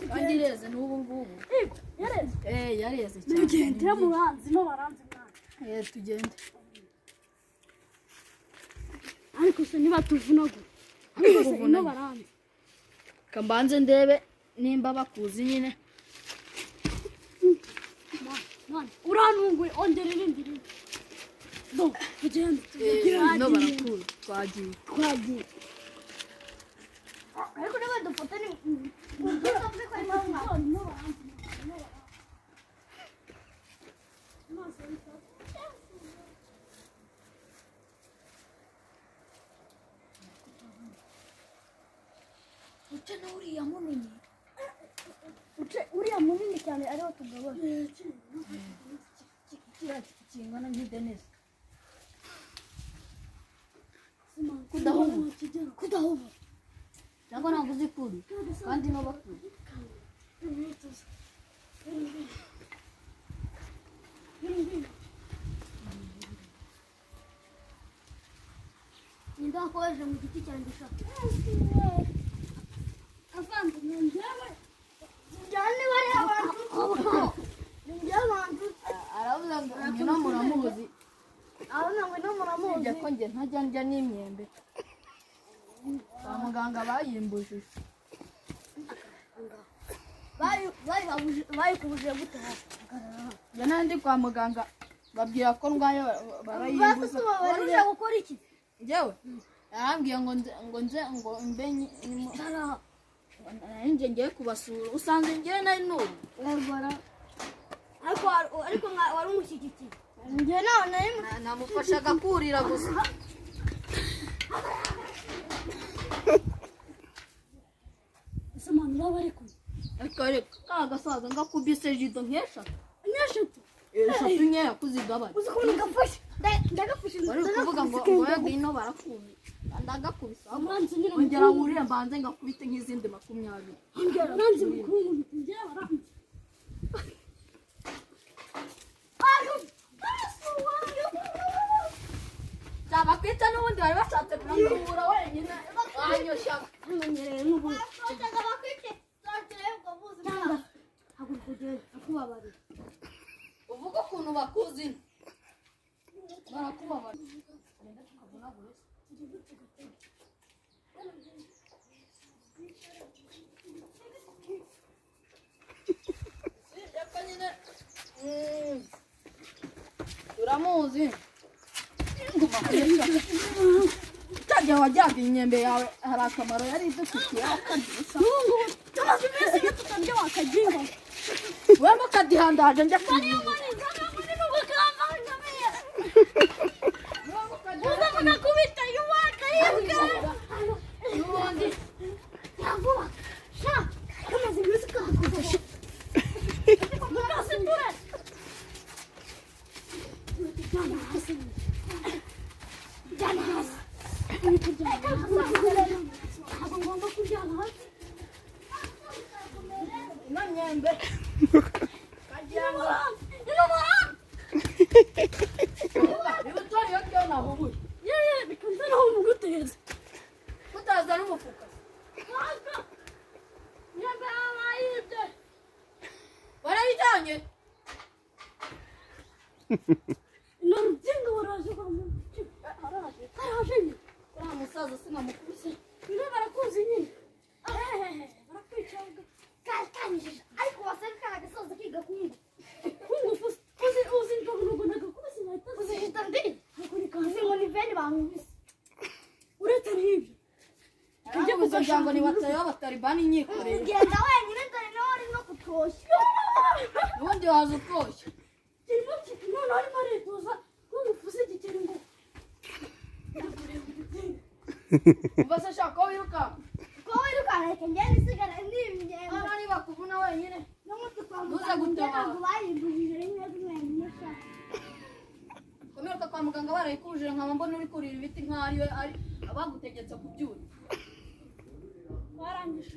kandi ireze n'ubu ngubu yareze yareze cyane tugende mu banzi no baranze mwana tugende ariko se niba tuvunagura ariko se no baranze kambanze ndebe nimba bakuzi nyine mwana uranunguye ongera irindi do tugende no barakuzi twagiye ariko niba dufata ni ndavuze ko ari mwana no baranze uce uriya munini uriya munini cyane ariho tugabana kingana nk'idenesi kudahuba cyangwa ntabwo uzi kuri kandi no bakuri ninda akoje mu giti cyanjye shaka avanga njyewe njyane bari abantu njyabantu aravuga ngo nyina muramuzi abona ngo no muramuzi njya ko njye ntajya ndya n'imyembe kwa muganga bayimbujije bari kubujije gute njya n'andi kwa muganga babwira ko ndwaye barayimbuza waruje gukora iki njyewe yarambwiye ngo mbe nje ngiye kubasura usanze njyewe nari n'ubu ariko wari umushyigikiye njye nawe nari namufashaga kurira gusa ese mwana uraba ariko ariko ka gasaza ngakubise jido nk'eshatu eshatu nkeya kuzigabanya uzi ukuntu gafashe ndagafashe bari kuvuga ngo ngwino barakumi ndagakubise ongera wurire mbanze ngakubite nk'izindi 20 uranzi mukuru njye waranzi bakwita n'ubundi bari bashatse kumubura wenyine banyoshya amenyereye n'ubundi uvuga ukuntu bakuzi barakubabarira turamuzi utajya wajyaga imyembe yawe hari akamaro yari idufitiye akadusa tumaze iminsi iyo tutarya wakagingo we mukadihandaje njya kuyiba uza mugakubita yuwaka yibwa n'ubundi yavuba sha tumaze iminsi kadukubisha mukasimbure jana hasi ntabwo ngomba kujyana hasi ino myembe kagira ngo ibitori iyo nahubuye bikanzanaho umuguteza utaza n'umufuka myembe yabayibye barayijyanye ino rubyingo baraje araje uriya musaza sinamukubise niba barakuzi nyine barakwica kanyijije ariko wasanga kana gasoza kiga kungu uzi ndogo nagakubise nkahita uzihita ndi uzi ngo ni veni bamubise uretse n'ibyo tujye kugira ngo nibatayo abatalibani nyikoreye ugenda wenyine dore nawe ari no kutoshya ubundi waza utoshye none arimo aritoza nk'umufuzi igikeri ngo umva se shaka ko wirukanka reka ngende isigara ndimye hano nibakuvuna wenyine n'umuti kwa Ntuze muganga gutabara. ntabwo bayimbujije rimwe rimwe sha komeruka kwa muganga barayikubujije nkaba mbona uri kurira ibiti nk'aho ari abagutegetse kubyura warangije